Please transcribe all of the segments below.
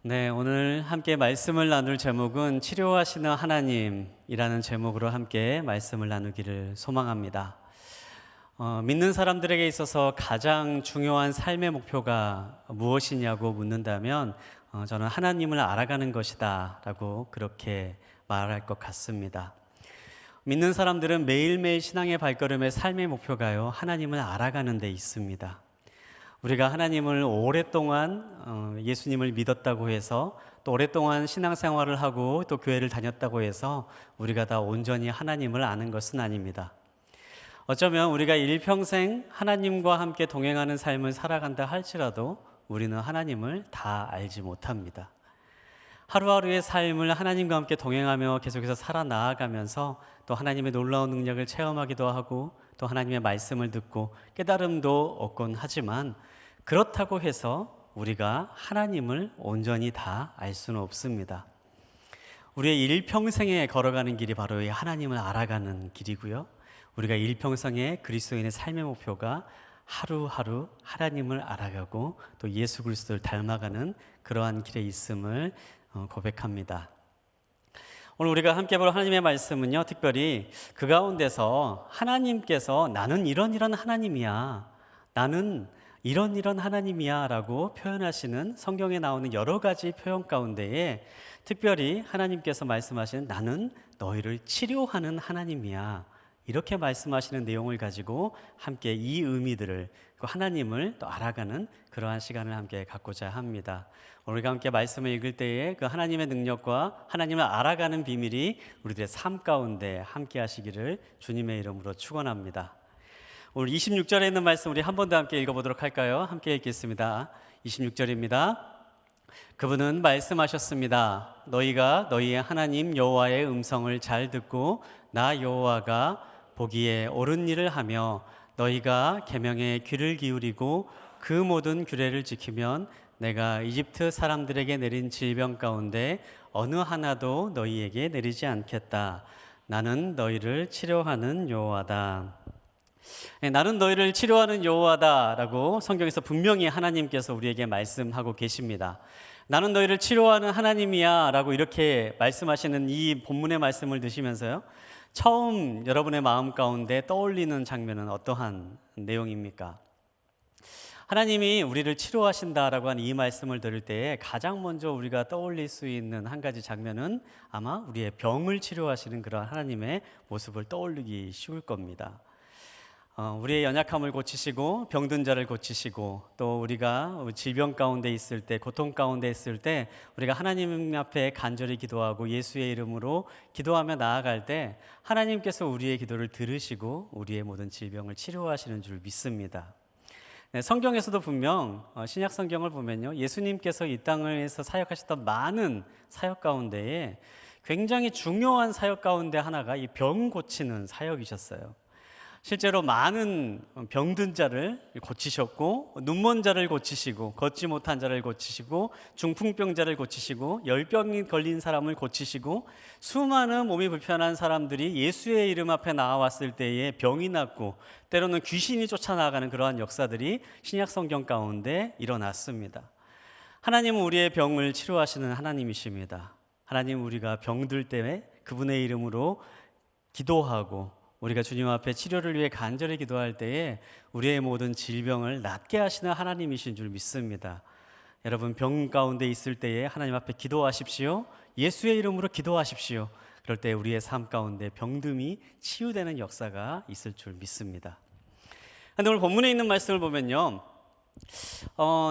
네, 오늘 함께 말씀을 나눌 제목은 치료하시는 하나님이라는 제목으로 함께 말씀을 나누기를 소망합니다. 믿는 사람들에게 있어서 가장 중요한 삶의 목표가 무엇이냐고 묻는다면 저는 하나님을 알아가는 것이다 라고 그렇게 말할 것 같습니다. 믿는 사람들은 매일매일 신앙의 발걸음의 삶의 목표가요, 하나님을 알아가는 데 있습니다. 우리가 하나님을 오랫동안 예수님을 믿었다고 해서 또 오랫동안 신앙생활을 하고 또 교회를 다녔다고 해서 우리가 다 온전히 하나님을 아는 것은 아닙니다. 어쩌면 우리가 일평생 하나님과 함께 동행하는 삶을 살아간다 할지라도 우리는 하나님을 다 알지 못합니다. 하루하루의 삶을 하나님과 함께 동행하며 계속해서 살아나가면서 또 하나님의 놀라운 능력을 체험하기도 하고 또 하나님의 말씀을 듣고 깨달음도 얻곤 하지만 그렇다고 해서 우리가 하나님을 온전히 다 알 수는 없습니다. 우리의 일평생에 걸어가는 길이 바로 이 하나님을 알아가는 길이고요. 우리가 일평생에 그리스도인의 삶의 목표가 하루하루 하나님을 알아가고 또 예수 그리스도를 닮아가는 그러한 길에 있음을 고백합니다. 오늘 우리가 함께 볼 하나님의 말씀은요, 특별히 그 가운데서 하나님께서 나는 이런 하나님이야, 나는 이런 하나님이야 라고 표현하시는 성경에 나오는 여러 가지 표현 가운데에 특별히 하나님께서 말씀하시는 나는 너희를 치료하는 하나님이야, 이렇게 말씀하시는 내용을 가지고 함께 이 의미들을, 그 하나님을 또 알아가는 그러한 시간을 함께 갖고자 합니다. 우리가 함께 말씀을 읽을 때에 그 하나님의 능력과 하나님을 알아가는 비밀이 우리들의 삶 가운데 함께 하시기를 주님의 이름으로 축원합니다. 오늘 26절에 있는 말씀 우리 한 번 더 함께 읽어보도록 할까요? 함께 읽겠습니다. 26절입니다. 그분은 말씀하셨습니다. 너희가 너희의 하나님 여호와의 음성을 잘 듣고 나 여호와가 보기에 옳은 일을 하며 너희가 계명에 귀를 기울이고 그 모든 규례를 지키면 내가 이집트 사람들에게 내린 질병 가운데 어느 하나도 너희에게 내리지 않겠다. 나는 너희를 치료하는 여호와다. 나는 너희를 치료하는 여호와다 라고 성경에서 분명히 하나님께서 우리에게 말씀하고 계십니다. 나는 너희를 치료하는 하나님이야 라고 이렇게 말씀하시는 이 본문의 말씀을 드시면서요, 처음 여러분의 마음 가운데 떠올리는 장면은 어떠한 내용입니까? 하나님이 우리를 치료하신다라고 하는 이 말씀을 들을 때에 가장 먼저 우리가 떠올릴 수 있는 한 가지 장면은 아마 우리의 병을 치료하시는 그런 하나님의 모습을 떠올리기 쉬울 겁니다. 우리의 연약함을 고치시고 병든 자를 고치시고 또 우리가 질병 가운데 있을 때, 고통 가운데 있을 때 우리가 하나님 앞에 간절히 기도하고 예수의 이름으로 기도하며 나아갈 때 하나님께서 우리의 기도를 들으시고 우리의 모든 질병을 치료하시는 줄 믿습니다. 네, 성경에서도 분명 신약 성경을 보면요, 예수님께서 이 땅에서 사역하셨던 많은 사역 가운데에 굉장히 중요한 사역 가운데 하나가 이 병 고치는 사역이셨어요. 실제로 많은 병든 자를 고치셨고, 눈먼 자를 고치시고, 걷지 못한 자를 고치시고, 중풍병자를 고치시고, 열병이 걸린 사람을 고치시고, 수많은 몸이 불편한 사람들이 예수의 이름 앞에 나와왔을 때에 병이 낫고 때로는 귀신이 쫓아나가는 그러한 역사들이 신약 성경 가운데 일어났습니다. 하나님은 우리의 병을 치료하시는 하나님이십니다. 하나님, 우리가 병들 때에 그분의 이름으로 기도하고 우리가 주님 앞에 치료를 위해 간절히 기도할 때에 우리의 모든 질병을 낫게 하시는 하나님이신 줄 믿습니다. 여러분, 병 가운데 있을 때에 하나님 앞에 기도하십시오. 예수의 이름으로 기도하십시오. 그럴 때 우리의 삶 가운데 병듦이 치유되는 역사가 있을 줄 믿습니다. 그런데 오늘 본문에 있는 말씀을 보면요,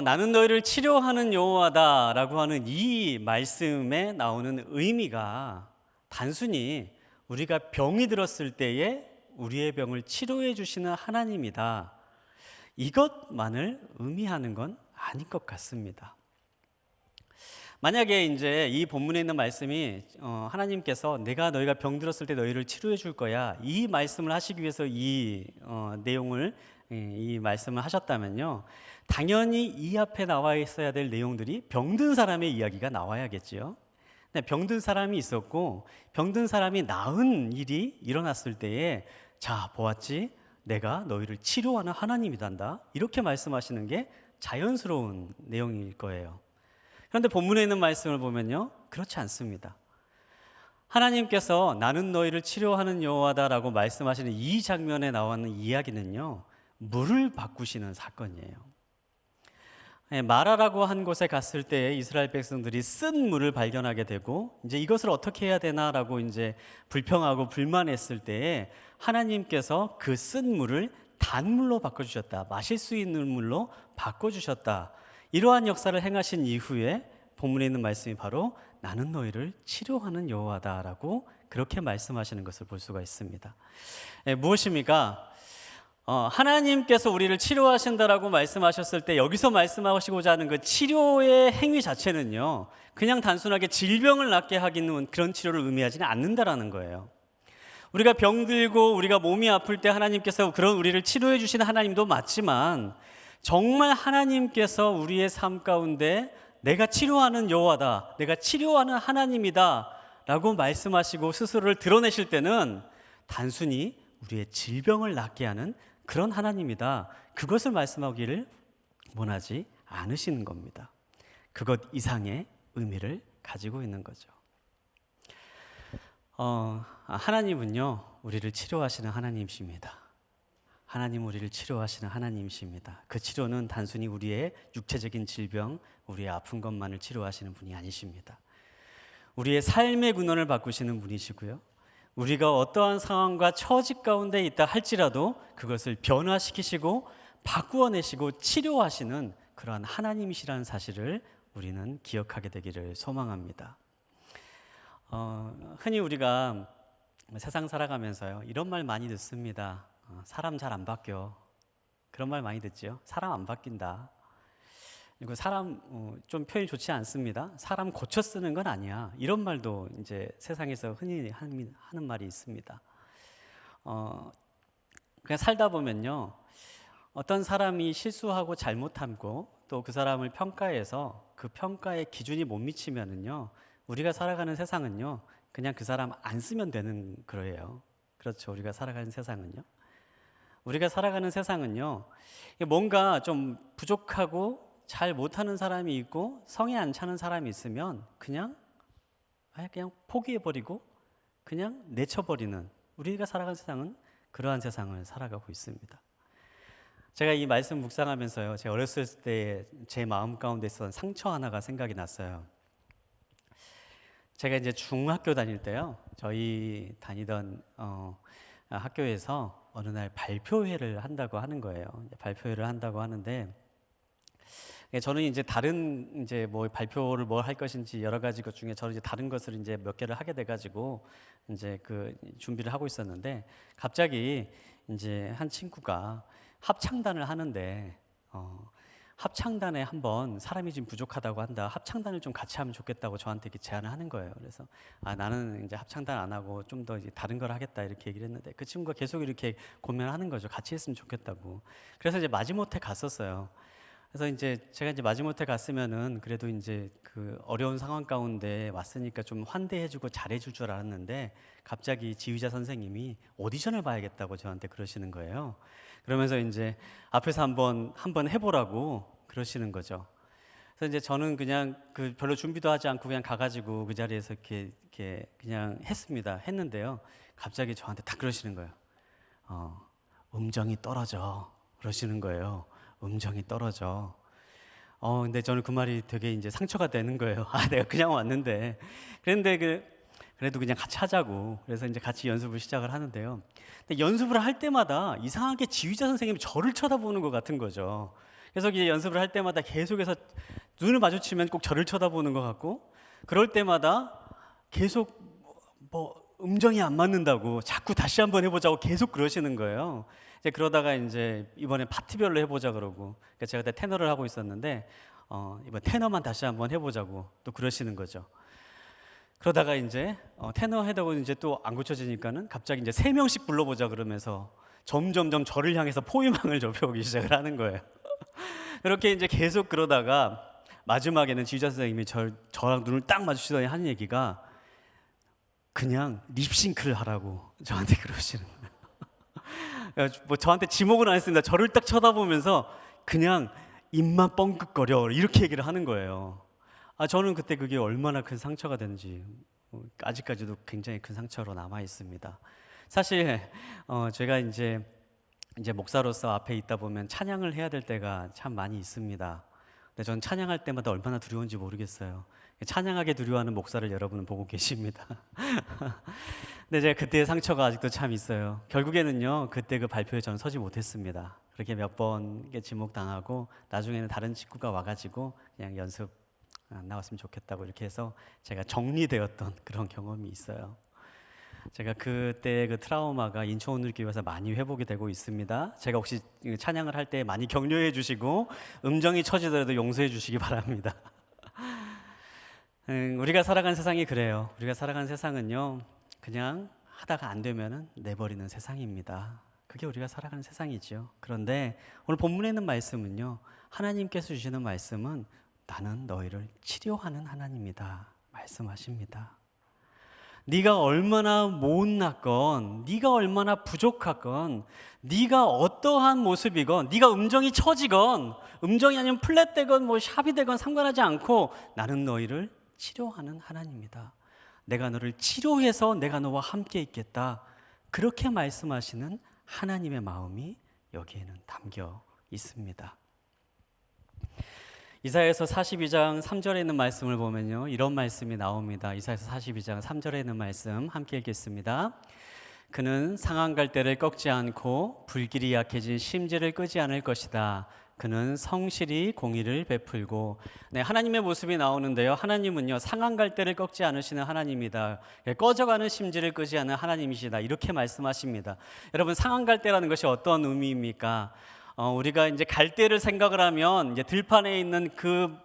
나는 너희를 치료하는 여호와다 라고 하는 이 말씀에 나오는 의미가 단순히 우리가 병이 들었을 때에 우리의 병을 치료해 주시는 하나님이다, 이것만을 의미하는 건 아닌 것 같습니다. 만약에 이제 이 본문에 있는 말씀이 하나님께서 내가 너희가 병 들었을 때 너희를 치료해 줄 거야, 이 말씀을 하시기 위해서 이 내용을, 이 말씀을 하셨다면요, 당연히 이 앞에 나와 있어야 될 내용들이 병든 사람의 이야기가 나와야겠지요. 병든 사람이 있었고 병든 사람이 나은 일이 일어났을 때에 자, 보았지? 내가 너희를 치료하는 하나님이단다, 이렇게 말씀하시는 게 자연스러운 내용일 거예요. 그런데 본문에 있는 말씀을 보면요, 그렇지 않습니다. 하나님께서 나는 너희를 치료하는 여호와다라고 말씀하시는 이 장면에 나오는 이야기는요, 물을 바꾸시는 사건이에요. 마라라고 한 곳에 갔을 때 이스라엘 백성들이 쓴 물을 발견하게 되고, 이제 이것을 어떻게 해야 되나라고 이제 불평하고 불만했을 때에 하나님께서 그 쓴 물을 단물로 바꿔주셨다. 마실 수 있는 물로 바꿔주셨다. 이러한 역사를 행하신 이후에 본문에 있는 말씀이 바로 나는 너희를 치료하는 여호와다라고 그렇게 말씀하시는 것을 볼 수가 있습니다. 무엇입니까? 하나님께서 우리를 치료하신다라고 말씀하셨을 때 여기서 말씀하시고자 하는 그 치료의 행위 자체는요, 그냥 단순하게 질병을 낫게 하기는 그런 치료를 의미하지는 않는다라는 거예요. 우리가 병들고 우리가 몸이 아플 때 하나님께서 그런 우리를 치료해 주시는 하나님도 맞지만, 정말 하나님께서 우리의 삶 가운데 내가 치료하는 여호와다, 내가 치료하는 하나님이다 라고 말씀하시고 스스로를 드러내실 때는 단순히 우리의 질병을 낫게 하는 그런 하나님이다, 그것을 말씀하기를 원하지 않으시는 겁니다. 그것 이상의 의미를 가지고 있는 거죠. 하나님은요, 우리를 치료하시는 하나님이십니다. 하나님은 우리를 치료하시는 하나님이십니다. 그 치료는 단순히 우리의 육체적인 질병, 우리의 아픈 것만을 치료하시는 분이 아니십니다. 우리의 삶의 근원을 바꾸시는 분이시고요, 우리가 어떠한 상황과 처지 가운데 있다 할지라도 그것을 변화시키시고 바꾸어내시고 치료하시는 그러한 하나님이시라는 사실을 우리는 기억하게 되기를 소망합니다. 흔히 우리가 세상 살아가면서요, 이런 말 많이 듣습니다. 사람 잘 안 바뀌어. 그런 말 많이 듣죠. 사람 안 바뀐다. 그리고 사람 좀 표현이 좋지 않습니다. 사람 고쳐 쓰는 건 아니야. 이런 말도 이제 세상에서 흔히 하는 말이 있습니다. 그냥 살다 보면요, 어떤 사람이 실수하고 잘못하고 또 그 사람을 평가해서 그 평가의 기준이 못 미치면은요, 우리가 살아가는 세상은요, 그냥 그 사람 안 쓰면 되는 거예요. 그렇죠. 우리가 살아가는 세상은요. 우리가 살아가는 세상은요, 뭔가 좀 부족하고 잘 못하는 사람이 있고 성에 안 차는 사람이 있으면 그냥 포기해버리고 그냥 내쳐버리는, 우리가 살아가는 세상은 그러한 세상을 살아가고 있습니다. 제가 이 말씀 묵상하면서요, 제가 어렸을 때 제 마음 가운데 있었던 상처 하나가 생각이 났어요. 제가 이제 중학교 다닐 때요, 저희 다니던 학교에서 어느 날 발표회를 한다고 하는 거예요. 발표회를 한다고 하는데, 저는 이제 다른 이제 뭐 발표를 뭘 할 것인지 여러 가지 것 중에 저는 이제 다른 것을 이제 몇 개를 하게 돼가지고 이제 그 준비를 하고 있었는데, 갑자기 이제 한 친구가 합창단을 하는데 합창단에 한번 사람이 좀 부족하다고 한다, 합창단을 좀 같이 하면 좋겠다고 저한테 이렇게 제안을 하는 거예요. 그래서 나는 이제 합창단 안 하고 좀 더 다른 걸 하겠다 이렇게 얘기를 했는데, 그 친구가 계속 이렇게 고민하는 거죠. 같이 했으면 좋겠다고. 그래서 이제 마지못해 갔었어요. 그래서 이제 제가 이제 마지못해 갔으면은 그래도 이제 그 어려운 상황 가운데 왔으니까 좀 환대해주고 잘해줄 줄 알았는데, 갑자기 지휘자 선생님이 오디션을 봐야겠다고 저한테 그러시는 거예요. 그러면서 이제 앞에서 한번 해보라고 그러시는 거죠. 그래서 이제 저는 그냥 그 별로 준비도 하지 않고 그냥 가가지고 그 자리에서 이렇게 그냥 했는데요. 갑자기 저한테 딱 그러시는 거예요. 음정이 떨어져. 그러시는 거예요. 음정이 떨어져. 근데 저는 그 말이 되게 이제 상처가 되는 거예요. 내가 그냥 왔는데. 그런데 그래도 그냥 같이 하자고. 그래서 이제 같이 연습을 시작을 하는데요. 근데 연습을 할 때마다 이상하게 지휘자 선생님이 저를 쳐다보는 것 같은 거죠. 그래서 이제 연습을 할 때마다 계속해서 눈을 마주치면 꼭 저를 쳐다보는 것 같고, 그럴 때마다 계속 뭐 음정이 안 맞는다고 자꾸 다시 한번 해보자고 계속 그러시는 거예요. 이제 그러다가 이제 이번에 파트별로 해보자 그러고, 그러니까 제가 그때 테너를 하고 있었는데 이번 테너만 다시 한번 해보자고 또 그러시는 거죠. 그러다가 이제 테너 해다고 이제 또 안 고쳐지니까는 갑자기 이제 3명씩 불러보자 그러면서 점점점 저를 향해서 포위망을 좁혀오기 시작을 하는 거예요. 그렇게 이제 계속 그러다가 마지막에는 지휘자 선생님이 저랑 눈을 딱 마주치더니 하는 얘기가 그냥 립싱크를 하라고 저한테 그러시는 거예요. 뭐 저한테 지목은 안 했습니다. 저를 딱 쳐다보면서 그냥 입만 뻥긋거려 이렇게 얘기를 하는 거예요. 저는 그때 그게 얼마나 큰 상처가 되는지 아직까지도 굉장히 큰 상처로 남아 있습니다. 사실 제가 이제 목사로서 앞에 있다 보면 찬양을 해야 될 때가 참 많이 있습니다. 근데 전 찬양할 때마다 얼마나 두려운지 모르겠어요. 찬양하게 두려워하는 목사를 여러분은 보고 계십니다. 근데 제가 그때의 상처가 아직도 참 있어요. 결국에는요, 그때 그 발표에 저는 서지 못했습니다. 그렇게 몇 번 지목당하고 나중에는 다른 직구가 와가지고 그냥 연습 안 나왔으면 좋겠다고 이렇게 해서 제가 정리되었던 그런 경험이 있어요. 제가 그때 그 트라우마가 인천오늘교회에서 많이 회복이 되고 있습니다. 제가 혹시 찬양을 할 때 많이 격려해 주시고 음정이 처지더라도 용서해 주시기 바랍니다. 우리가 살아가는 세상이 그래요. 우리가 살아가는 세상은요, 그냥 하다가 안 되면은 내버리는 세상입니다. 그게 우리가 살아가는 세상이죠. 그런데 오늘 본문에 있는 말씀은요, 하나님께서 주시는 말씀은 나는 너희를 치료하는 하나님이다 말씀하십니다. 네가 얼마나 못났건, 네가 얼마나 부족하건, 네가 어떠한 모습이건, 네가 음정이 처지건, 음정이 아니면 플랫되건 뭐 샵이 되건 상관하지 않고 나는 너희를 치료하는 하나님이다. 내가 너를 치료해서 내가 너와 함께 있겠다. 그렇게 말씀하시는 하나님의 마음이 여기에는 담겨 있습니다. 이사야서 42장 3절에 있는 말씀을 보면요, 이런 말씀이 나옵니다. 이사야서 42장 3절에 있는 말씀 함께 읽겠습니다. 그는 상한 갈대를 꺾지 않고 불길이 약해진 심지를 끄지 않을 것이다. 그는 성실히 공의를 베풀고. 네, 하나님의 모습이 나오는데요, 하나님은요, 상한 갈대를 꺾지 않으시는 하나님이다. 꺼져가는 심지를 끄지 않는 하나님이시다. 이렇게 말씀하십니다. 여러분, 상한 갈대라는 것이 어떤 의미입니까? 우리가 이제 갈대를 생각을 하면 이제 들판에 있는 그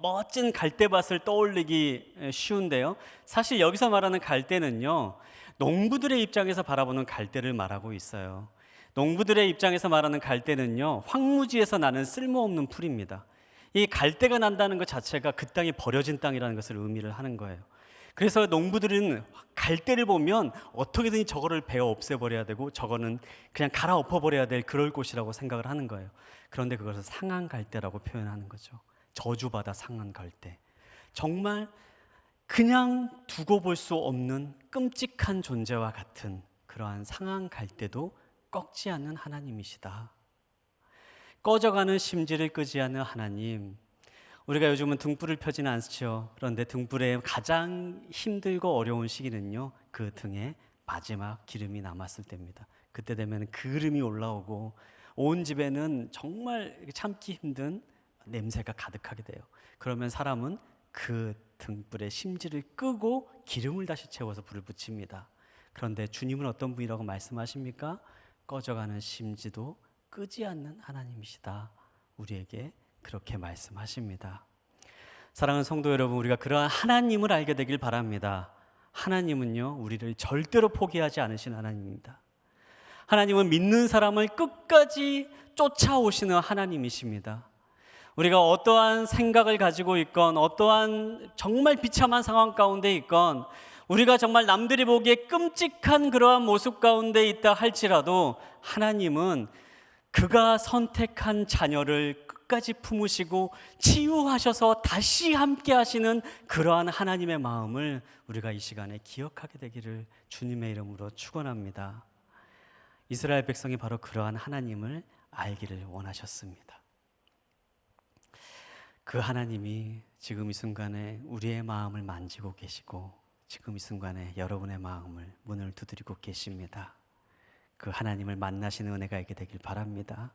멋진 갈대밭을 떠올리기 쉬운데요, 사실 여기서 말하는 갈대는요, 농부들의 입장에서 바라보는 갈대를 말하고 있어요. 농부들의 입장에서 말하는 갈대는요, 황무지에서 나는 쓸모없는 풀입니다. 이 갈대가 난다는 것 자체가 그 땅이 버려진 땅이라는 것을 의미를 하는 거예요. 그래서 농부들은 갈대를 보면 어떻게든 저거를 베어 없애버려야 되고 저거는 그냥 갈아엎어버려야 될 그럴 곳이라고 생각을 하는 거예요. 그런데 그것을 상한 갈대라고 표현하는 거죠. 저주받아 상한 갈대. 정말 그냥 두고 볼 수 없는 끔찍한 존재와 같은 그러한 상한 갈대도 꺾지 않는 하나님이시다. 꺼져가는 심지를 끄지 않는 하나님. 우리가 요즘은 등불을 펴지는 않죠. 그런데 등불의 가장 힘들고 어려운 시기는요, 그 등에 마지막 기름이 남았을 때입니다. 그때 되면 그름이 올라오고 온 집에는 정말 참기 힘든 냄새가 가득하게 돼요. 그러면 사람은 그 등불의 심지를 끄고 기름을 다시 채워서 불을 붙입니다. 그런데 주님은 어떤 분이라고 말씀하십니까? 꺼져가는 심지도 끄지 않는 하나님이시다. 우리에게 그렇게 말씀하십니다. 사랑하는 성도 여러분, 우리가 그러한 하나님을 알게 되길 바랍니다. 하나님은요, 우리를 절대로 포기하지 않으신 하나님입니다. 하나님은 믿는 사람을 끝까지 쫓아오시는 하나님이십니다. 우리가 어떠한 생각을 가지고 있건, 어떠한 정말 비참한 상황 가운데 있건, 우리가 정말 남들이 보기에 끔찍한 그러한 모습 가운데 있다 할지라도 하나님은 그가 선택한 자녀를 끝까지 품으시고 치유하셔서 다시 함께 하시는 그러한 하나님의 마음을 우리가 이 시간에 기억하게 되기를 주님의 이름으로 축원합니다. 이스라엘 백성이 바로 그러한 하나님을 알기를 원하셨습니다. 그 하나님이 지금 이 순간에 우리의 마음을 만지고 계시고 지금 이 순간에 여러분의 마음을 문을 두드리고 계십니다. 그 하나님을 만나시는 은혜가 있게 되길 바랍니다.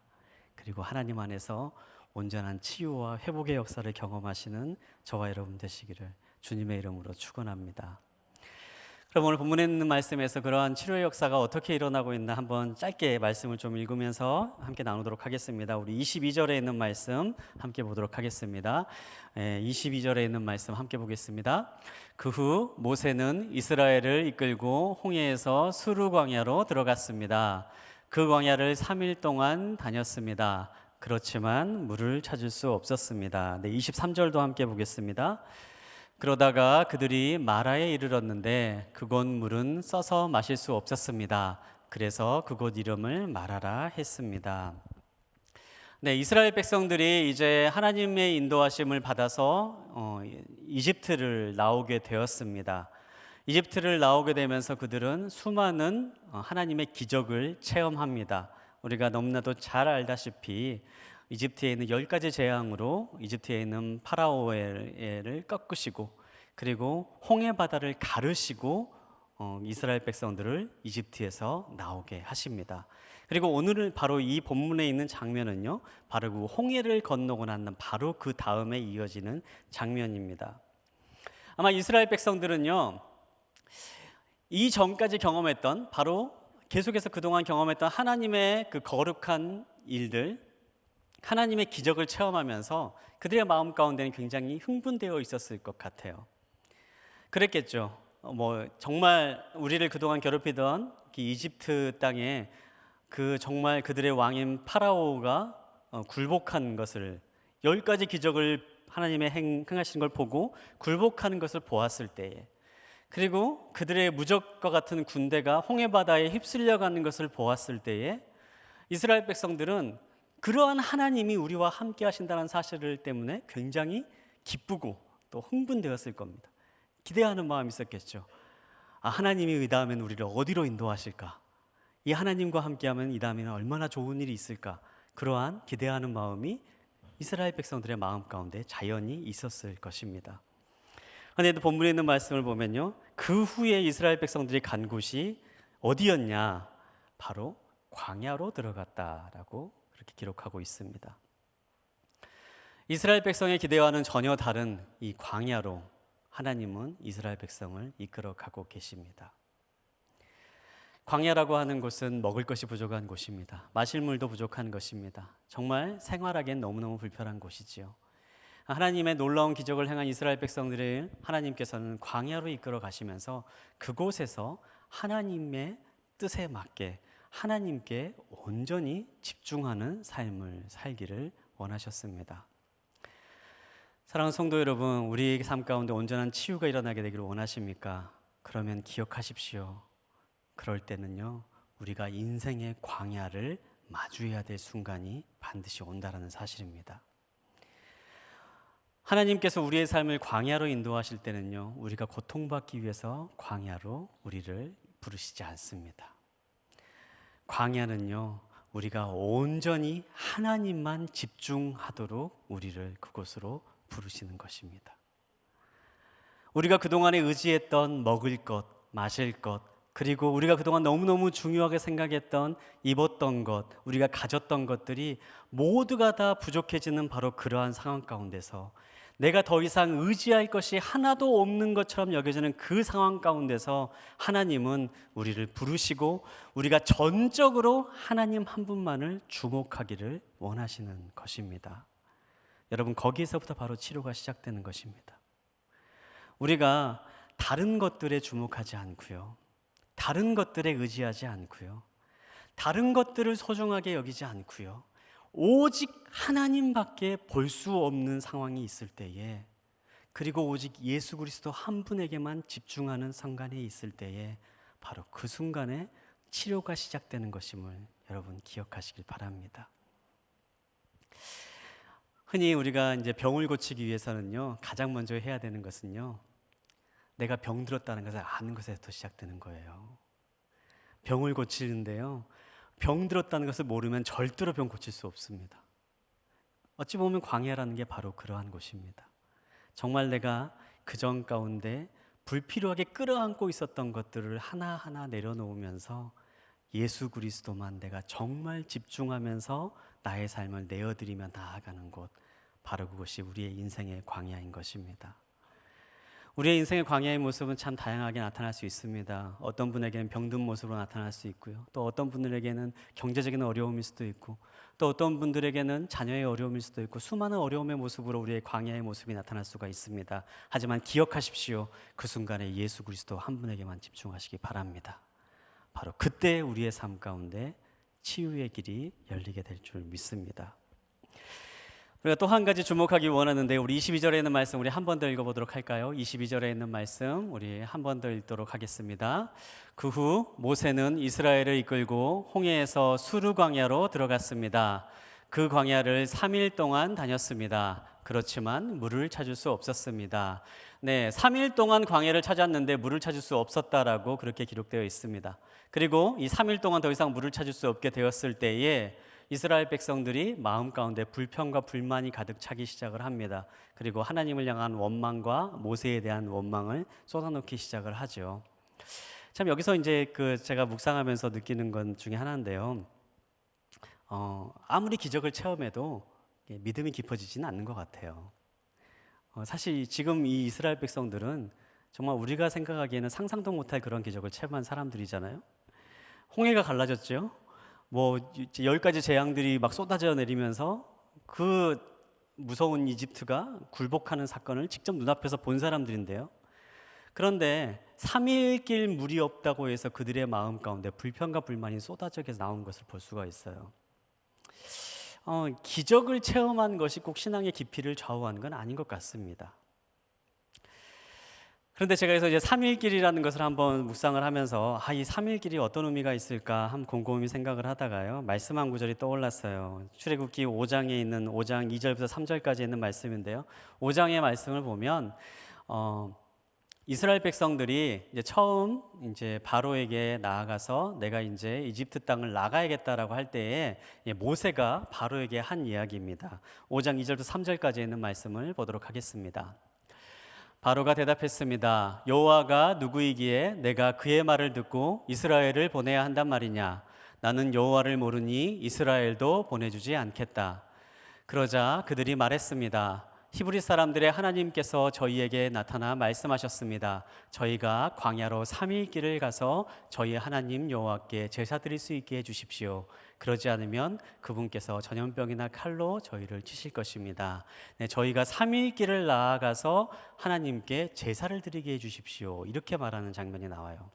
그리고 하나님 안에서 온전한 치유와 회복의 역사를 경험하시는 저와 여러분 되시기를 주님의 이름으로 축원합니다. 그럼 오늘 본문에 있는 말씀에서 그러한 치료의 역사가 어떻게 일어나고 있나 한번 짧게 말씀을 좀 읽으면서 함께 나누도록 하겠습니다. 우리 22절에 있는 말씀 함께 보도록 하겠습니다. 22절에 있는 말씀 함께 보겠습니다. 그 후 모세는 이스라엘을 이끌고 홍해에서 수르 광야로 들어갔습니다. 그 광야를 3일 동안 다녔습니다. 그렇지만 물을 찾을 수 없었습니다. 23절도 함께 보겠습니다. 그러다가 그들이 마라에 이르렀는데 그곳 물은 써서 마실 수 없었습니다. 그래서 그곳 이름을 마라라 했습니다. 네, 이스라엘 백성들이 이제 하나님의 인도하심을 받아서 이집트를 나오게 되었습니다. 이집트를 나오게 되면서 그들은 수많은 하나님의 기적을 체험합니다. 우리가 너무나도 잘 알다시피 이집트에 있는 10가지 재앙으로 이집트에 있는 파라오를 꺾으시고, 그리고 홍해 바다를 가르시고 이스라엘 백성들을 이집트에서 나오게 하십니다. 그리고 오늘은 바로 이 본문에 있는 장면은요, 바로 그 홍해를 건너고 난 바로 그 다음에 이어지는 장면입니다. 아마 이스라엘 백성들은요, 이 전까지 경험했던, 바로 계속해서 그동안 경험했던 하나님의 그 거룩한 일들, 하나님의 기적을 체험하면서 그들의 마음 가운데는 굉장히 흥분되어 있었을 것 같아요. 그랬겠죠. 정말 우리를 그동안 괴롭히던 이집트 땅에 그 정말 그들의 왕인 파라오가 굴복한 것을, 10가지 기적을 하나님의 행하신 걸 보고 굴복하는 것을 보았을 때에, 그리고 그들의 무적과 같은 군대가 홍해 바다에 휩쓸려 가는 것을 보았을 때에, 이스라엘 백성들은 그러한 하나님이 우리와 함께 하신다는 사실 때문에 굉장히 기쁘고 또 흥분되었을 겁니다. 기대하는 마음이 있었겠죠. 하나님이 이 다음엔 우리를 어디로 인도하실까? 이 하나님과 함께하면 이 다음에는 얼마나 좋은 일이 있을까? 그러한 기대하는 마음이 이스라엘 백성들의 마음 가운데 자연히 있었을 것입니다. 그런데 본문에 있는 말씀을 보면요, 그 후에 이스라엘 백성들이 간 곳이 어디였냐? 바로 광야로 들어갔다라고 그렇게 기록하고 있습니다. 이스라엘 백성의 기대와는 전혀 다른 이 광야로 하나님은 이스라엘 백성을 이끌어가고 계십니다. 광야라고 하는 곳은 먹을 것이 부족한 곳입니다. 마실 물도 부족한 것입니다. 정말 생활하기엔 너무너무 불편한 곳이지요. 하나님의 놀라운 기적을 행한 이스라엘 백성들을 하나님께서는 광야로 이끌어 가시면서 그곳에서 하나님의 뜻에 맞게 하나님께 온전히 집중하는 삶을 살기를 원하셨습니다. 사랑하는 성도 여러분, 우리의 삶 가운데 온전한 치유가 일어나게 되기를 원하십니까? 그러면 기억하십시오. 그럴 때는요, 우리가 인생의 광야를 마주해야 될 순간이 반드시 온다라는 사실입니다. 하나님께서 우리의 삶을 광야로 인도하실 때는요, 우리가 고통받기 위해서 광야로 우리를 부르시지 않습니다. 광야는요, 우리가 온전히 하나님만 집중하도록 우리를 그곳으로 부르시는 것입니다. 우리가 그동안에 의지했던 먹을 것, 마실 것, 그리고 우리가 그동안 너무너무 중요하게 생각했던 입었던 것, 우리가 가졌던 것들이 모두가 다 부족해지는 바로 그러한 상황 가운데서 내가 더 이상 의지할 것이 하나도 없는 것처럼 여겨지는 그 상황 가운데서 하나님은 우리를 부르시고 우리가 전적으로 하나님 한 분만을 주목하기를 원하시는 것입니다. 여러분, 거기에서부터 바로 치료가 시작되는 것입니다. 우리가 다른 것들에 주목하지 않고요, 다른 것들에 의지하지 않고요, 다른 것들을 소중하게 여기지 않고요, 오직 하나님밖에 볼 수 없는 상황이 있을 때에, 그리고 오직 예수 그리스도 한 분에게만 집중하는 순간에 있을 때에 바로 그 순간에 치료가 시작되는 것임을 여러분 기억하시길 바랍니다. 흔히 우리가 이제 병을 고치기 위해서는요, 가장 먼저 해야 되는 것은요, 내가 병들었다는 것을 아는 것에서 시작되는 거예요. 병을 고치는데요, 병들었다는 것을 모르면 절대로 병 고칠 수 없습니다. 어찌 보면 광야라는 게 바로 그러한 곳입니다. 정말 내가 그전 가운데 불필요하게 끌어안고 있었던 것들을 하나하나 내려놓으면서 예수 그리스도만 내가 정말 집중하면서 나의 삶을 내어드리며 나아가는 곳, 바로 그것이 우리의 인생의 광야인 것입니다. 우리의 인생의 광야의 모습은 참 다양하게 나타날 수 있습니다. 어떤 분에게는 병든 모습으로 나타날 수 있고요, 또 어떤 분들에게는 경제적인 어려움일 수도 있고, 또 어떤 분들에게는 자녀의 어려움일 수도 있고, 수많은 어려움의 모습으로 우리의 광야의 모습이 나타날 수가 있습니다. 하지만 기억하십시오. 그 순간에 예수 그리스도 한 분에게만 집중하시기 바랍니다. 바로 그때 우리의 삶 가운데 치유의 길이 열리게 될 줄 믿습니다. 우리가 또 한 가지 주목하기 원하는데, 우리 22절에 있는 말씀 우리 한 번 더 읽어보도록 할까요? 22절에 있는 말씀 우리 한 번 더 읽도록 하겠습니다. 그 후 모세는 이스라엘을 이끌고 홍해에서 수르 광야로 들어갔습니다. 그 광야를 3일 동안 다녔습니다. 그렇지만 물을 찾을 수 없었습니다. 네, 3일 동안 광야를 찾았는데 물을 찾을 수 없었다라고 그렇게 기록되어 있습니다. 그리고 이 3일 동안 더 이상 물을 찾을 수 없게 되었을 때에 이스라엘 백성들이 마음 가운데 불평과 불만이 가득 차기 시작을 합니다. 그리고 하나님을 향한 원망과 모세에 대한 원망을 쏟아놓기 시작을 하죠. 참 여기서 이제 제가 묵상하면서 느끼는 것 중에 하나인데요. 아무리 기적을 체험해도 믿음이 깊어지지는 않는 것 같아요. 사실 지금 이 이스라엘 백성들은 정말 우리가 생각하기에는 상상도 못할 그런 기적을 체험한 사람들이잖아요. 홍해가 갈라졌죠. 뭐 10가지 재앙들이 막 쏟아져 내리면서 그 무서운 이집트가 굴복하는 사건을 직접 눈앞에서 본 사람들인데요. 그런데 3일 길 물이 없다고 해서 그들의 마음 가운데 불평과 불만이 쏟아져 나온 것을 볼 수가 있어요. 기적을 체험한 것이 꼭 신앙의 깊이를 좌우하는 건 아닌 것 같습니다. 그런데 제가 그래서 이제 3일길이라는 것을 한번 묵상을 하면서 이 3일길이 어떤 의미가 있을까 한번 곰곰이 생각을 하다가요. 말씀 한 구절이 떠올랐어요. 출애굽기 5장에 있는 5장 2절부터 3절까지 있는 말씀인데요. 5장의 말씀을 보면 이스라엘 백성들이 이제 처음 이제 바로에게 나아가서 내가 이제 이집트 땅을 나가야겠다라고 할 때에 모세가 바로에게 한 이야기입니다. 5장 2절부터 3절까지 있는 말씀을 보도록 하겠습니다. 바로가 대답했습니다. 여호와가 누구이기에 내가 그의 말을 듣고 이스라엘을 보내야 한단 말이냐? 나는 여호와를 모르니 이스라엘도 보내주지 않겠다. 그러자 그들이 말했습니다. 히브리 사람들의 하나님께서 저희에게 나타나 말씀하셨습니다. 저희가 광야로 3일 길을 가서 저희 하나님 여호와께 제사 드릴 수 있게 해주십시오. 그러지 않으면 그분께서 전염병이나 칼로 저희를 치실 것입니다. 네, 저희가 3일 길을 나아가서 하나님께 제사를 드리게 해주십시오. 이렇게 말하는 장면이 나와요.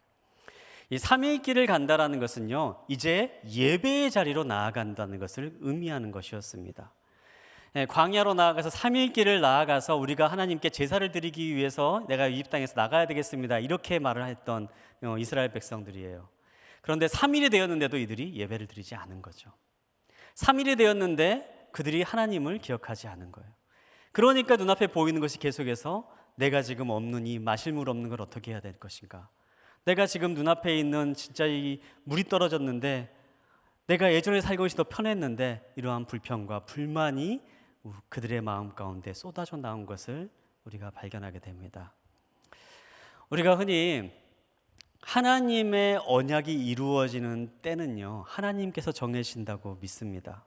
이 3일 길을 간다라는 것은요, 이제 예배의 자리로 나아간다는 것을 의미하는 것이었습니다. 광야로 나아가서 3일 길을 나아가서 우리가 하나님께 제사를 드리기 위해서 내가 이 땅에서 나가야 되겠습니다. 이렇게 말을 했던 이스라엘 백성들이에요. 그런데 3일이 되었는데도 이들이 예배를 드리지 않은 거죠. 3일이 되었는데 그들이 하나님을 기억하지 않은 거예요. 그러니까 눈앞에 보이는 것이 계속해서 내가 지금 없는 이 마실 물 없는 걸 어떻게 해야 될 것인가? 내가 지금 눈앞에 있는 진짜 이 물이 떨어졌는데 내가 예전에 살고 있어 더 편했는데 이러한 불평과 불만이 그들의 마음 가운데 쏟아져 나온 것을 우리가 발견하게 됩니다. 우리가 흔히 하나님의 언약이 이루어지는 때는요, 하나님께서 정해신다고 믿습니다.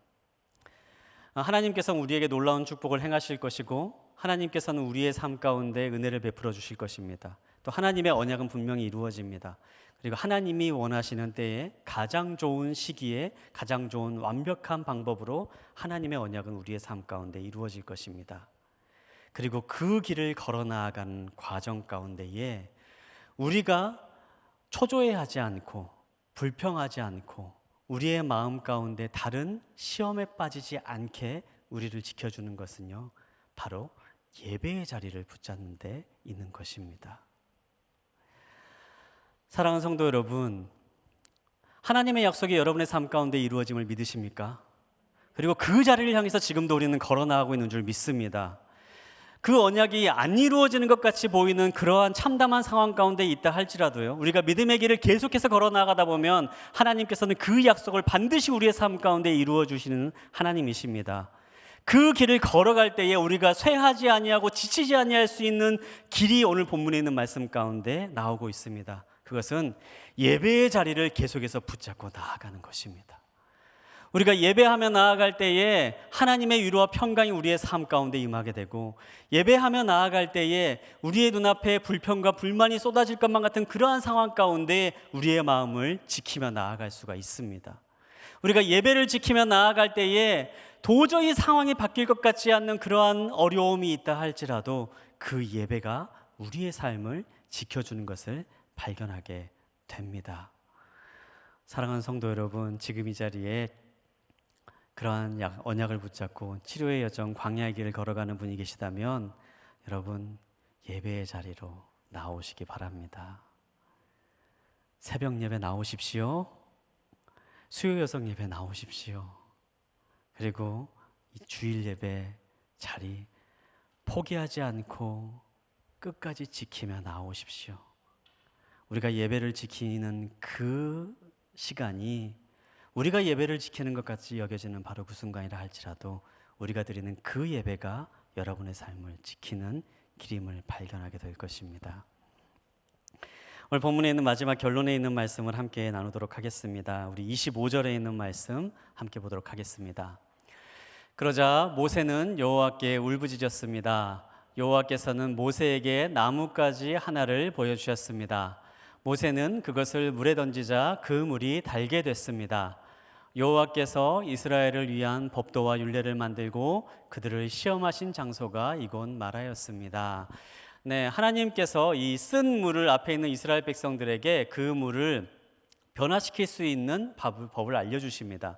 하나님께서는 우리에게 놀라운 축복을 행하실 것이고 하나님께서는 우리의 삶 가운데 은혜를 베풀어 주실 것입니다. 또 하나님의 언약은 분명히 이루어집니다. 그리고 하나님이 원하시는 때에 가장 좋은 시기에 가장 좋은 완벽한 방법으로 하나님의 언약은 우리의 삶 가운데 이루어질 것입니다. 그리고 그 길을 걸어 나아가는 과정 가운데에 우리가 초조해하지 않고 불평하지 않고 우리의 마음 가운데 다른 시험에 빠지지 않게 우리를 지켜주는 것은요, 바로 예배의 자리를 붙잡는 데 있는 것입니다. 사랑하는 성도 여러분, 하나님의 약속이 여러분의 삶 가운데 이루어짐을 믿으십니까? 그리고 그 자리를 향해서 지금도 우리는 걸어 나가고 있는 줄 믿습니다. 그 언약이 안 이루어지는 것 같이 보이는 그러한 참담한 상황 가운데 있다 할지라도요, 우리가 믿음의 길을 계속해서 걸어 나가다 보면 하나님께서는 그 약속을 반드시 우리의 삶 가운데 이루어 주시는 하나님이십니다. 그 길을 걸어갈 때에 우리가 쇠하지 아니하고 지치지 아니할 수 있는 길이 오늘 본문에 있는 말씀 가운데 나오고 있습니다. 그것은 예배의 자리를 계속해서 붙잡고 나아가는 것입니다. 우리가 예배하며 나아갈 때에 하나님의 위로와 평강이 우리의 삶 가운데 임하게 되고, 예배하며 나아갈 때에 우리의 눈앞에 불평과 불만이 쏟아질 것만 같은 그러한 상황 가운데 우리의 마음을 지키며 나아갈 수가 있습니다. 우리가 예배를 지키며 나아갈 때에 도저히 상황이 바뀔 것 같지 않는 그러한 어려움이 있다 할지라도 그 예배가 우리의 삶을 지켜주는 것을 발견하게 됩니다. 사랑하는 성도 여러분, 지금 이 자리에 그러한 언약을 붙잡고 치료의 여정 광야의 길을 걸어가는 분이 계시다면 여러분, 예배의 자리로 나오시기 바랍니다. 새벽 예배 나오십시오. 수요 여성 예배 나오십시오. 그리고 이 주일 예배 자리 포기하지 않고 끝까지 지키며 나오십시오. 우리가 예배를 지키는 그 시간이 우리가 예배를 지키는 것 같이 여겨지는 바로 그 순간이라 할지라도 우리가 드리는 그 예배가 여러분의 삶을 지키는 길임을 발견하게 될 것입니다. 오늘 본문에 있는 마지막 결론에 있는 말씀을 함께 나누도록 하겠습니다. 우리 25절에 있는 말씀 함께 보도록 하겠습니다. 그러자 모세는 여호와께 울부짖었습니다. 여호와께서는 모세에게 나뭇가지 하나를 보여주셨습니다. 모세는 그것을 물에 던지자 그 물이 달게 됐습니다. 여호와께서 이스라엘을 위한 법도와 율례를 만들고 그들을 시험하신 장소가 이곳 마라였습니다. 네, 하나님께서 이 쓴 물을 앞에 있는 이스라엘 백성들에게 그 물을 변화시킬 수 있는 법을 알려주십니다.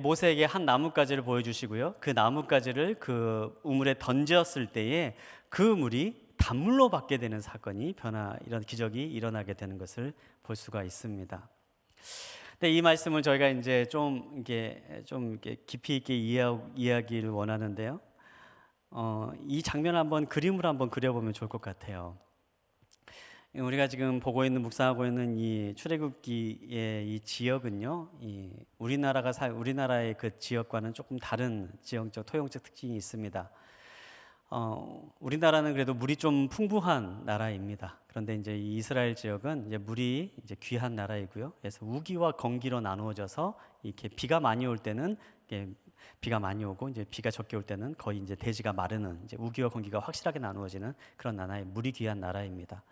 모세에게 한 나뭇가지를 보여주시고요. 그 나뭇가지를 그 우물에 던졌을 때에 그 물이 단물로 받게 되는 사건이 이런 기적이 일어나게 되는 것을 볼 수가 있습니다. 근데 이 말씀을 저희가 이제 좀 이렇게 깊이 있게 이해하기를 원하는데요. 이 장면을 한번 그림으로 한번 그려보면 좋을 것 같아요. 우리가 지금 묵상하고 있는 이 출애굽기의 이 지역은요, 우리나라의 그 지역과는 조금 다른 지형적, 토양적 특징이 있습니다. 우리나라는 그래도 물이 좀 풍부한 나라입니다. 그런데 이제 이 이스라엘 지역은 이제 물이 이제 귀한 나라이고요. 그래서 우기와 건기로 나누어져서 이렇게 비가 많이 올 때는 비가 많이 오고 이제 비가 적게 올 때는 거의 이제 대지가 마르는 이제 우기와 건기가 확실하게 나누어지는 그런 나라의 물이 귀한 나라입니다.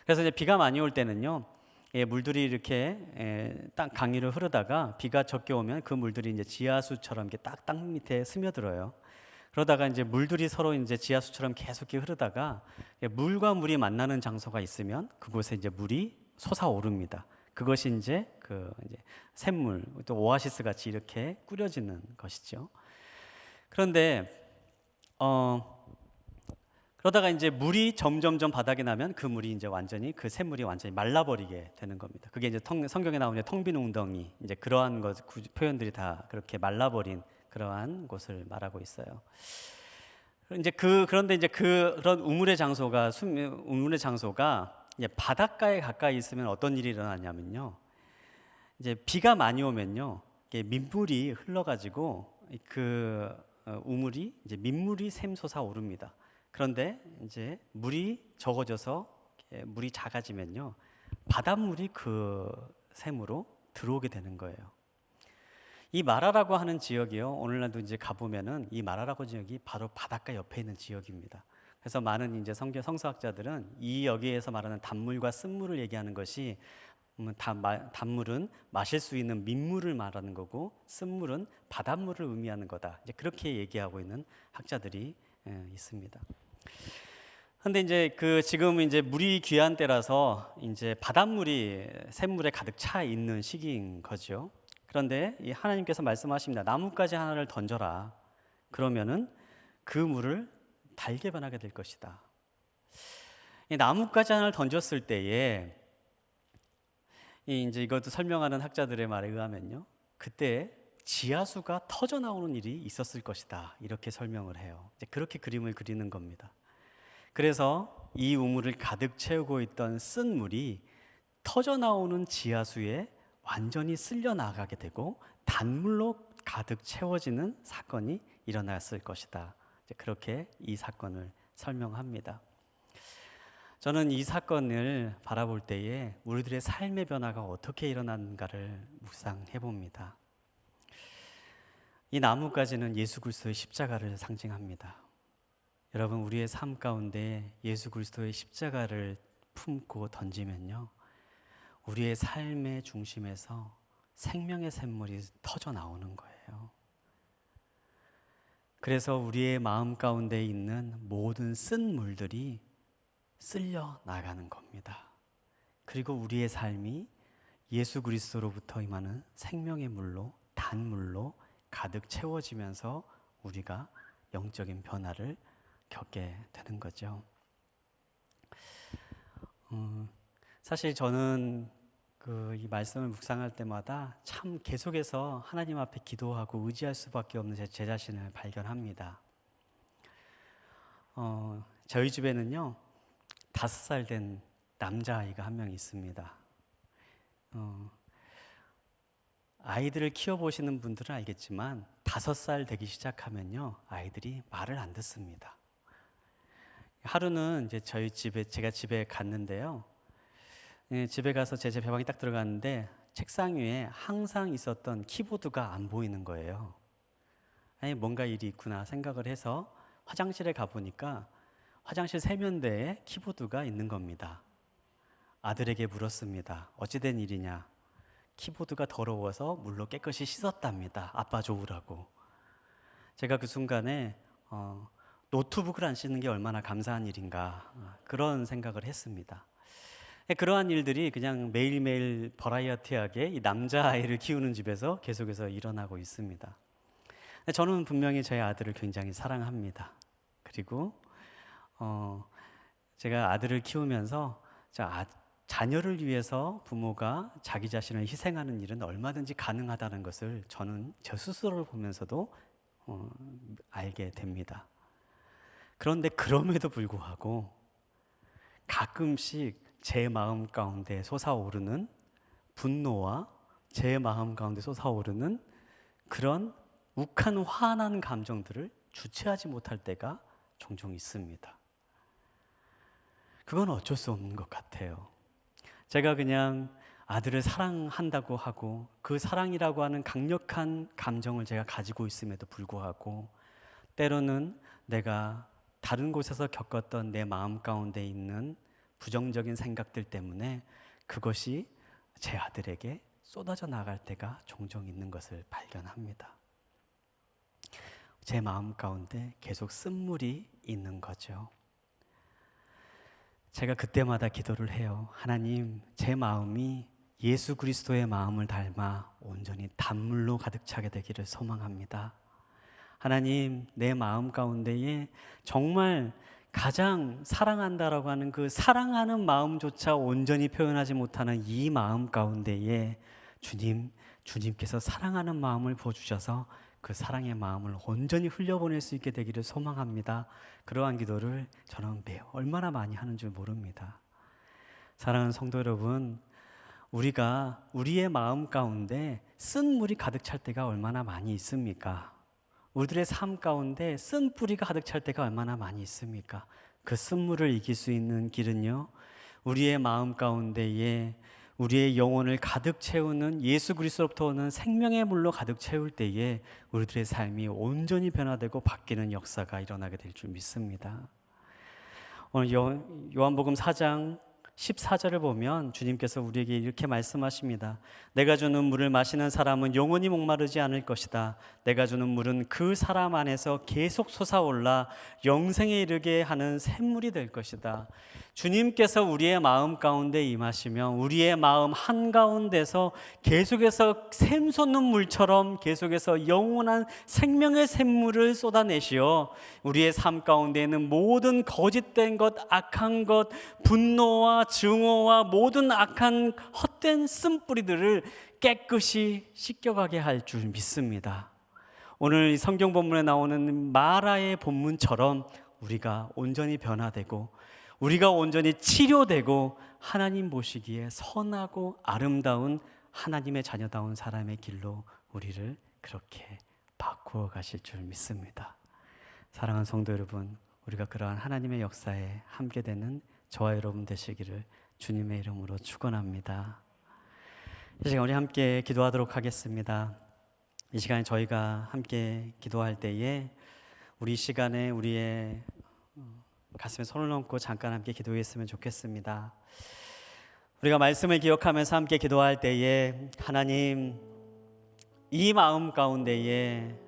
그래서 이제 비가 많이 올 때는요, 물들이 이렇게 땅 강위를 흐르다가 비가 적게 오면 그 물들이 이제 지하수처럼 이렇게 딱 땅 밑에 스며들어요. 그러다가 이제 물들이 서로 이제 지하수처럼 계속 흐르다가 물과 물이 만나는 장소가 있으면 그곳에 이제 물이 솟아오릅니다. 그것이 이제 샘물, 또 오아시스 같이 이렇게 꾸려지는 것이죠. 그런데 그러다가 이제 물이 점점점 바닥에 나면 그 물이 이제 그 샘물이 완전히 말라버리게 되는 겁니다. 그게 이제 성경에 나오는 텅 빈 웅덩이, 이제 그러한 표현들이 다 그렇게 말라버린 그러한 곳을 말하고 있어요. 그런데 이제 그런 우물의 장소가 이제 바닷가에 가까이 있으면 어떤 일이 일어나냐면요. 이제 비가 많이 오면요, 민물이 흘러가지고 그 우물이 이제 민물이 샘솟아 오릅니다. 그런데 이제 물이 적어져서 물이 작아지면요, 바닷물이 그 샘으로 들어오게 되는 거예요. 이 마라라고 하는 지역이요, 오늘날도 이제 가보면은 이 마라라고 지역이 바로 바닷가 옆에 있는 지역입니다. 그래서 많은 이제 성서학자들은 이 여기에서 말하는 단물과 쓴물을 얘기하는 것이 단물은 마실 수 있는 민물을 말하는 거고 쓴물은 바닷물을 의미하는 거다. 이제 그렇게 얘기하고 있는 학자들이 있습니다. 근데 이제 지금 이제 물이 귀한 때라서 이제 바닷물이 샘물에 가득 차 있는 시기인 거죠. 그런데 이 하나님께서 말씀하십니다. 나뭇가지 하나를 던져라. 그러면은 그 물을 달게 변하게 될 것이다. 이 나뭇가지 하나를 던졌을 때에 이제 이것도 설명하는 학자들의 말에 의하면요, 그때 지하수가 터져 나오는 일이 있었을 것이다. 이렇게 설명을 해요. 이제 그렇게 그림을 그리는 겁니다. 그래서 이 우물을 가득 채우고 있던 쓴 물이 터져 나오는 지하수에 완전히 쓸려 나가게 되고 단물로 가득 채워지는 사건이 일어났을 것이다. 이제 그렇게 이 사건을 설명합니다. 저는 이 사건을 바라볼 때에 우리들의 삶의 변화가 어떻게 일어났는가를 묵상해 봅니다. 이 나뭇가지는 예수 그리스도의 십자가를 상징합니다. 여러분, 우리의 삶 가운데 예수 그리스도의 십자가를 품고 던지면요, 우리의 삶의 중심에서 생명의 샘물이 터져 나오는 거예요. 그래서 우리의 마음 가운데 있는 모든 쓴 물들이 쓸려 나가는 겁니다. 그리고 우리의 삶이 예수 그리스도로부터 임하는 생명의 물로, 단물로 가득 채워지면서 우리가 영적인 변화를 겪게 되는 거죠. 사실 저는 이 말씀을 묵상할 때마다 참 계속해서 하나님 앞에 기도하고 의지할 수밖에 없는 제 자신을 발견합니다. 저희 집에는요 5살 된 남자아이가 한 명 있습니다. 아이들을 키워보시는 분들은 알겠지만 5살 되기 시작하면요 아이들이 말을 안 듣습니다. 하루는 이제 제가 집에 갔는데요. 집에 가서 제 방에 딱 들어갔는데 책상 위에 항상 있었던 키보드가 안 보이는 거예요. 아니 뭔가 일이 있구나 생각을 해서 화장실에 가보니까 화장실 세면대에 키보드가 있는 겁니다. 아들에게 물었습니다. 어찌된 일이냐? 키보드가 더러워서 물로 깨끗이 씻었답니다. 아빠 좋으라고. 제가 그 순간에 노트북을 안 씻는 게 얼마나 감사한 일인가 그런 생각을 했습니다. 그러한 일들이 그냥 매일매일 버라이어티하게 이 남자아이를 키우는 집에서 계속해서 일어나고 있습니다. 저는 분명히 제 아들을 굉장히 사랑합니다. 그리고 제가 아들을 키우면서 자녀를 위해서 부모가 자기 자신을 희생하는 일은 얼마든지 가능하다는 것을 저는 저 스스로를 보면서도 알게 됩니다. 그런데 그럼에도 불구하고 가끔씩 제 마음 가운데 솟아오르는 분노와 제 마음 가운데 솟아오르는 그런 욱한 화난 감정들을 주체하지 못할 때가 종종 있습니다. 그건 어쩔 수 없는 것 같아요. 제가 그냥 아들을 사랑한다고 하고 그 사랑이라고 하는 강력한 감정을 제가 가지고 있음에도 불구하고 때로는 내가 다른 곳에서 겪었던 내 마음 가운데 있는 부정적인 생각들 때문에 그것이 제 아들에게 쏟아져 나갈 때가 종종 있는 것을 발견합니다. 제 마음 가운데 계속 쓴물이 있는 거죠. 제가 그때마다 기도를 해요. 하나님, 제 마음이 예수 그리스도의 마음을 닮아 온전히 단물로 가득 차게 되기를 소망합니다. 하나님, 내 마음 가운데에 정말 가장 사랑한다라고 하는 그 사랑하는 마음조차 온전히 표현하지 못하는 이 마음 가운데에 주님께서 사랑하는 마음을 부어주셔서 그 사랑의 마음을 온전히 흘려보낼 수 있게 되기를 소망합니다. 그러한 기도를 저는 얼마나 많이 하는 줄 모릅니다. 사랑하는 성도 여러분, 우리가 우리의 마음 가운데 쓴 물이 가득 찰 때가 얼마나 많이 있습니까? 우리들의 삶 가운데 쓴 뿌리가 가득 찰 때가 얼마나 많이 있습니까? 그 쓴물을 이길 수 있는 길은요, 우리의 마음 가운데에 우리의 영혼을 가득 채우는 예수 그리스도로부터 오는 생명의 물로 가득 채울 때에 우리들의 삶이 온전히 변화되고 바뀌는 역사가 일어나게 될 줄 믿습니다. 오늘 요한복음 4장 14절을 보면 주님께서 우리에게 이렇게 말씀하십니다. 내가 주는 물을 마시는 사람은 영원히 목마르지 않을 것이다. 내가 주는 물은 그 사람 안에서 계속 솟아올라 영생에 이르게 하는 샘물이 될 것이다. 주님께서 우리의 마음 가운데 임하시며 우리의 마음 한가운데서 계속해서 샘솟는 물처럼 계속해서 영원한 생명의 샘물을 쏟아내시어 우리의 삶 가운데 있는 모든 거짓된 것, 악한 것, 분노와 증오와 모든 악한 헛된 쓴뿌리들을 깨끗이 씻겨가게 할 줄 믿습니다. 오늘 이 성경 본문에 나오는 마라의 본문처럼 우리가 온전히 변화되고 우리가 온전히 치료되고 하나님 보시기에 선하고 아름다운 하나님의 자녀다운 사람의 길로 우리를 그렇게 바꾸어 가실 줄 믿습니다. 사랑하는 성도 여러분, 우리가 그러한 하나님의 역사에 함께 되는 저와 여러분 되시기를 주님의 이름으로 축원합니다. 이 시간 우리 함께 기도하도록 하겠습니다. 이 시간에 저희가 함께 기도할 때에 우리 시간에 우리의 가슴에 손을 얹고 잠깐 함께 기도했으면 좋겠습니다. 우리가 말씀을 기억하면서 함께 기도할 때에 하나님, 이 마음 가운데에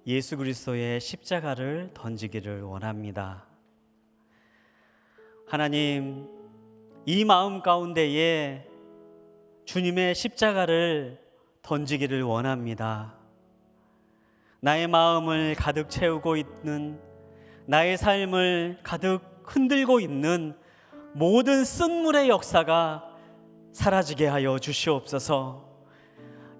예수 그리스도의 십자가를 던지기를 원합니다. 하나님, 이 마음 가운데에 주님의 십자가를 던지기를 원합니다. 나의 마음을 가득 채우고 있는, 나의 삶을 가득 흔들고 있는 모든 쓴물의 역사가 사라지게 하여 주시옵소서.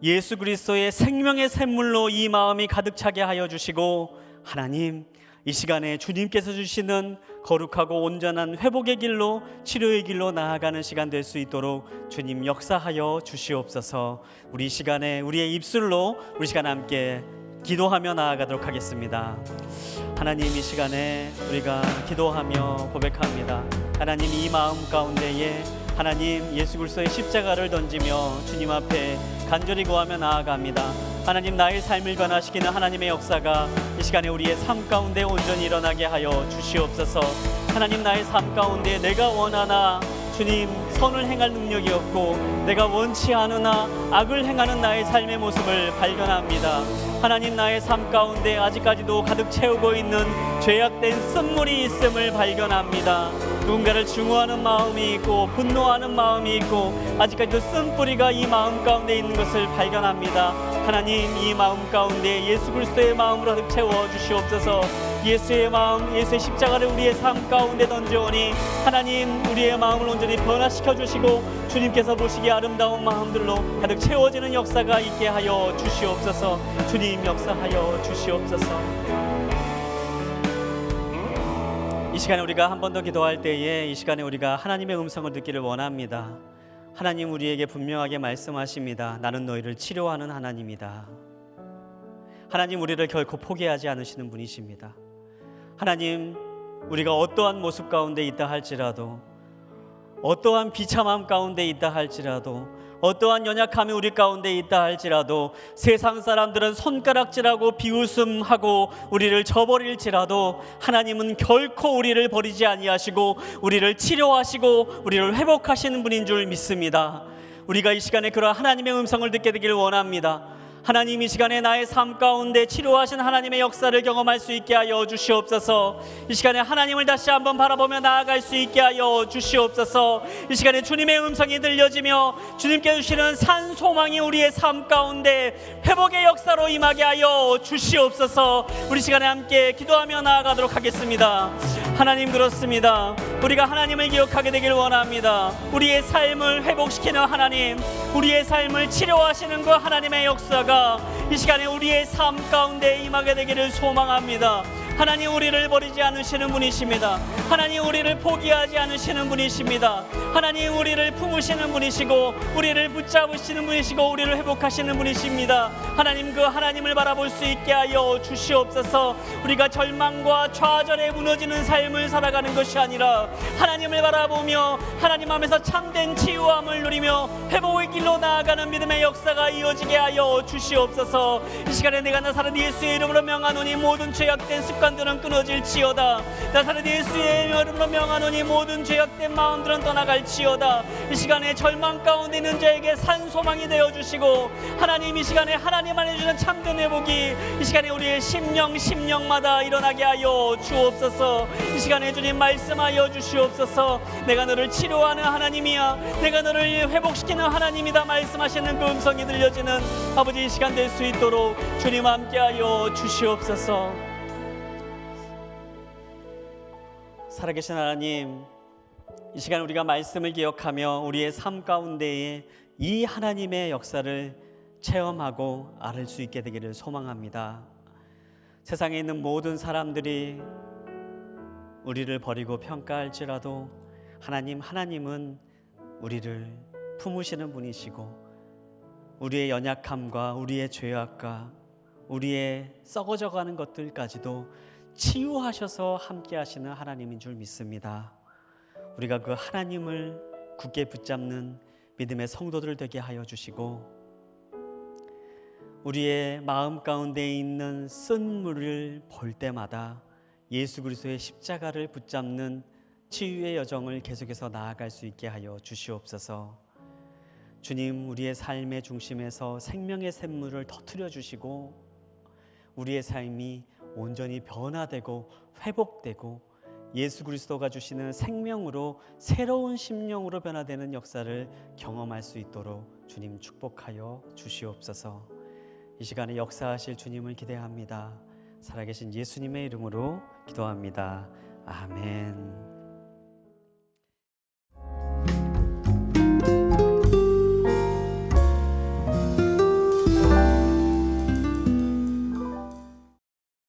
예수 그리스도의 생명의 샘물로 이 마음이 가득 차게 하여 주시고, 하나님, 이 시간에 주님께서 주시는 거룩하고 온전한 회복의 길로, 치료의 길로 나아가는 시간 될 수 있도록 주님 역사하여 주시옵소서. 우리 시간에 우리의 입술로 우리 시간 함께 기도하며 나아가도록 하겠습니다. 하나님, 이 시간에 우리가 기도하며 고백합니다. 하나님, 이 마음 가운데에 하나님 예수 그리스도의 십자가를 던지며 주님 앞에 간절히 구하며 나아갑니다. 하나님, 나의 삶을 변화시키는 하나님의 역사가 이 시간에 우리의 삶 가운데 온전히 일어나게 하여 주시옵소서. 하나님, 나의 삶 가운데 내가 원하나 주님 선을 행할 능력이 없고 내가 원치 않으나 악을 행하는 나의 삶의 모습을 발견합니다. 하나님, 나의 삶 가운데 아직까지도 가득 채우고 있는 죄악된 쓴물이 있음을 발견합니다. 누군가를 증오하는 마음이 있고 분노하는 마음이 있고 아직까지도 쓴뿌리가 이 마음 가운데 있는 것을 발견합니다. 하나님, 이 마음 가운데 예수 그리스도의 마음으로 가득 채워 주시옵소서. 예수의 마음, 예수의 십자가를 우리의 삶 가운데 던져오니 하나님, 우리의 마음을 온전히 변화시켜 주시고 주님께서 보시기에 아름다운 마음들로 가득 채워지는 역사가 있게 하여 주시옵소서. 주님 역사하여 주시옵소서. 이 시간에 우리가 한 번 더 기도할 때에 이 시간에 우리가 하나님의 음성을 듣기를 원합니다. 하나님, 우리에게 분명하게 말씀하십니다. 나는 너희를 치료하는 하나님이다. 하나님, 우리를 결코 포기하지 않으시는 분이십니다. 하나님, 우리가 어떠한 모습 가운데 있다 할지라도, 어떠한 비참함 가운데 있다 할지라도, 어떠한 연약함이 우리 가운데 있다 할지라도, 세상 사람들은 손가락질하고 비웃음하고 우리를 저버릴지라도 하나님은 결코 우리를 버리지 아니하시고 우리를 치료하시고 우리를 회복하시는 분인 줄 믿습니다. 우리가 이 시간에 그러한 하나님의 음성을 듣게 되기를 원합니다. 하나님, 이 시간에 나의 삶 가운데 치료하신 하나님의 역사를 경험할 수 있게 하여 주시옵소서. 이 시간에 하나님을 다시 한번 바라보며 나아갈 수 있게 하여 주시옵소서. 이 시간에 주님의 음성이 들려지며 주님께 주시는 산 소망이 우리의 삶 가운데 회복의 역사로 임하게 하여 주시옵소서. 우리 시간에 함께 기도하며 나아가도록 하겠습니다. 하나님, 그렇습니다. 우리가 하나님을 기억하게 되길 원합니다. 우리의 삶을 회복시키는 하나님, 우리의 삶을 치료하시는 그 하나님의 역사가 이 시간에 우리의 삶 가운데 임하게 되기를 소망합니다. 하나님, 우리를 버리지 않으시는 분이십니다. 하나님, 우리를 포기하지 않으시는 분이십니다. 하나님, 우리를 품으시는 분이시고 우리를 붙잡으시는 분이시고 우리를 회복하시는 분이십니다. 하나님, 그 하나님을 바라볼 수 있게 하여 주시옵소서. 우리가 절망과 좌절에 무너지는 삶을 살아가는 것이 아니라 하나님을 바라보며 하나님 앞에서 참된 치유함을 누리며 회복의 길로 나아가는 믿음의 역사가 이어지게 하여 주시옵소서. 이 시간에 내가 나사렛 예수의 이름으로 명하노니 모든 죄악된 습관들은 끊어질지어다. 나사렛 예수의 이름으로 명하노니 모든 죄악된 마음들은 떠나갈지어다. 이 시간에 절망 가운데 있는 자에게 산 소망이 되어주시고 하나님, 이 시간에 하나님 안에 주는 참된 회복이 이 시간에 우리의 심령마다 일어나게 하여 주옵소서. 이 시간에 주님 말씀하여 주시옵소서. 내가 너를 치료하는 하나님이야, 내가 너를 회복시키는 하나님이다 말씀하시는 그 음성이 들려지는 아버지, 이 시간 될 수 있도록 주님 함께하여 주시옵소서. 살아계신 하나님, 이 시간 우리가 말씀을 기억하며 우리의 삶 가운데에 이 하나님의 역사를 체험하고 알을 수 있게 되기를 소망합니다. 세상에 있는 모든 사람들이 우리를 버리고 평가할지라도 하나님은 우리를 품으시는 분이시고 우리의 연약함과 우리의 죄악과 우리의 썩어져가는 것들까지도 치유하셔서 함께 하시는 하나님인 줄 믿습니다. 우리가 그 하나님을 굳게 붙잡는 믿음의 성도들 되게 하여 주시고 우리의 마음 가운데 있는 쓴물을 볼 때마다 예수 그리스도의 십자가를 붙잡는 치유의 여정을 계속해서 나아갈 수 있게 하여 주시옵소서. 주님, 우리의 삶의 중심에서 생명의 샘물을 터뜨려 주시고 우리의 삶이 온전히 변화되고 회복되고 예수 그리스도가 주시는 생명으로 새로운 심령으로 변화되는 역사를 경험할 수 있도록 주님 축복하여 주시옵소서. 이 시간에 역사하실 주님을 기대합니다. 살아계신 예수님의 이름으로 기도합니다. 아멘.